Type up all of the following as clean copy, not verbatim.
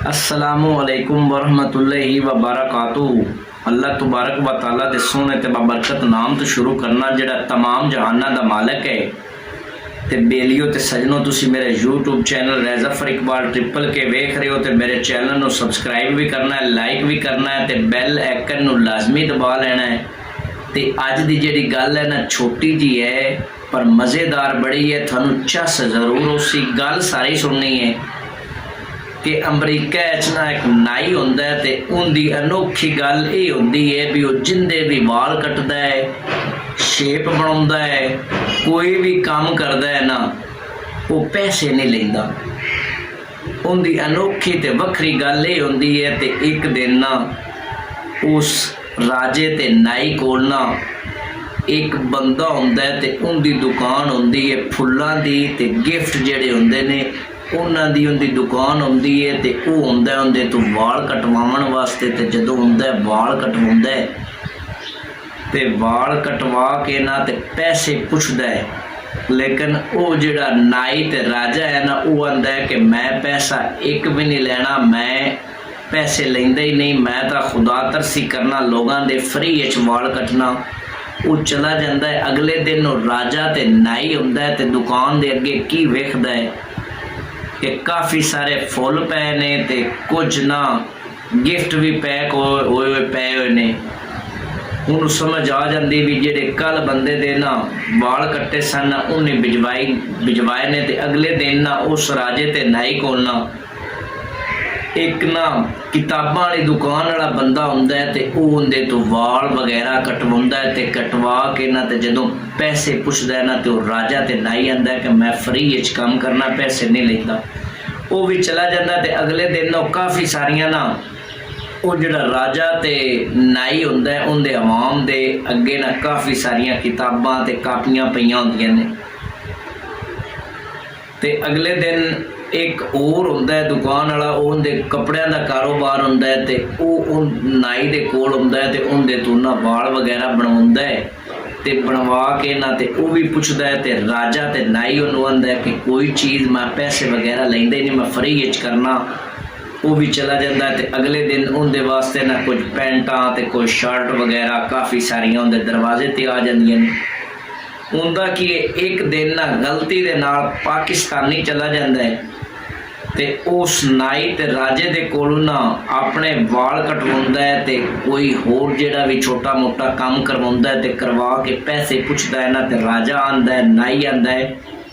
अस्सलामुअलैकुम वरहमतुल्लाहि व बरकातुहू। अल्लाह तबारक व तआला दे सोहने ते बाबरकत नाम तो शुरू करना जिहड़ा तमाम जहाना दा मालिक है। ते बेलियो ते सजनों तुसी मेरे यूट्यूब चैनल रैज़ा फर इकबाल ट्रिपल के वेख रहे हो तो मेरे चैनल नू सबसक्राइब भी करना है, लाइक भी करना है, ते बैल आइकन नू लाजमी दबा लेना है। ते अज दी जिहड़ी गल है ना छोटी जी है पर मज़ेदार बड़ी है, थानू चस जरूर उसी गल सारी सुननी है कि अमरीका ना एक नाई होंदा है ते उनकी अनोखी गल ये होंदी है भी वो जिंदे भी वाल कटदा है, शेप बनाउंदा है, कोई भी काम करदा है ना वो पैसे नहीं लेंदा। उनकी अनोखी ते वखरी गल ये होंदी है। ते एक दिन ना उस राजे ते नाई कोल ना एक बंदा होंदा है ते उनकी दुकान होंदी है फुल्लां दी ते गिफ्ट जिहड़े होंदे ने उन्हां दी उनकी दुकान होंदी है ते ओह हुंदा है उनदे तो वाल कटवाउण वास्ते। ते जदों हुंदा है वाल कटवाउंदा है ते वाल कटवा के ना ते पैसे पुछदा है, लेकिन वो जिहड़ा नाई ते राजा है ना वो आंदा है कि मैं पैसा एक भी नहीं लेना, मैं पैसे लेंदा ही नहीं, मैं तो खुदा तरसी करना लोगों दे फ्री विच वाल कटना। वो चला जाता है। अगले दिन राजा ते नाई हुंदा है ते दुकान दे अगे की वेखदा है कि काफ़ी सारे फुल पे ने ते कुछ ना गिफ्ट भी पैक होए पे हुए ने। उन्होंने समझ आ जाती भी जेडे कल बंदे दे ना वाल कट्टे सन उन्हें भिजवाए ने। ते अगले दिन ना उस राजे ते नाई कोल ना एक ना किताबां वाली दुकान वाला बंदा हुंदा है ते ओह उनदे तो वाल वगैरह कटवाउंदा है ते कटवा के ना ते जदों पैसे पुछदा है ना ते ओह राजा ते नाई आंदा है कि मैं फ्री विच काम करना, पैसे नहीं लेंदा। वो भी चला जाता ते अगले दिन ना काफ़ी सारियां ना वो जिहड़ा राजा ते नाई हुंदा है उनदे अवाम दे अगे ना काफ़ी सारियां किताबां ते कापियां पईयां हुंदियां ने। ते अगले दिन एक और हुंदा है दुकान वाला, उनके कपड़ियां दा कारोबार हुंदा है ते उन नाई दे कोल हुंदा है ते उनदे तो ना वाल वगैरह बनवाउंदा है ते बनवा के ना ते वो भी पुछदा है ते राजा ते नाई उन्होंने आंदा है कि कोई चीज़ मैं पैसे वगैरह लेंदे नहीं, मैं फ्री विच करना। वो भी चला जाता है। ते अगले दिन उनके वास्ते ना कुछ पैंटां ते कुछ शर्ट वगैरह काफ़ी सारियां उनके दरवाजे ते आ जांदियां ने। उनका कि एक दिन ना गलती दे नाल पाकिस्तानी चला जाता है ते उस नाई ते राजे दे कोलों ना अपने वाल कटवाउंदा है ते कोई होर जिहड़ा भी छोटा मोटा काम करवाउंदा है ते करवा के पैसे पुछदा है ना ते राजा आंदा है, नाई आंदा है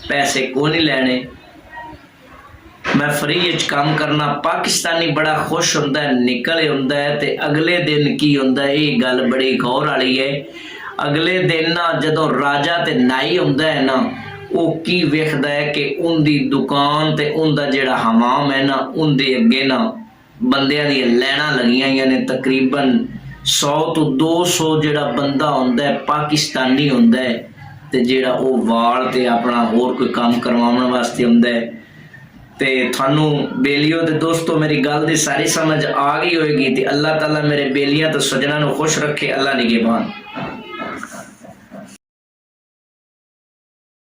पैसे को नहीं लैने, मैं फ्री विच काम करना। पाकिस्तानी बड़ा खुश होंदा है, निकल आउंदा है। ते अगले दिन की होंदा है, ये गल बड़ी गौर वाली है। अगले दिन ना जदों राजा ते नाई हुंदा है ना वो की वेखदा है कि उनकी दुकान ते उनका जिहड़ा हमाम है ना उनके अगे ना बंदियां दी लैना लगियां होईयां ने। तकरीबन 100 तो 200 जिहड़ा बंदा हुंदा है पाकिस्तानी हुंदा है ते जिहड़ा वो वाल ते अपना होर कोई काम करवाउण वास्ते हुंदा है। ते थानू बेलियो ते दोस्तों मेरी गल दी सारी समझ आ गई होएगी। ते अल्लाह ताला मेरे बेलियां तो सजना नू खुश रखे। अल्लाह निगहबान।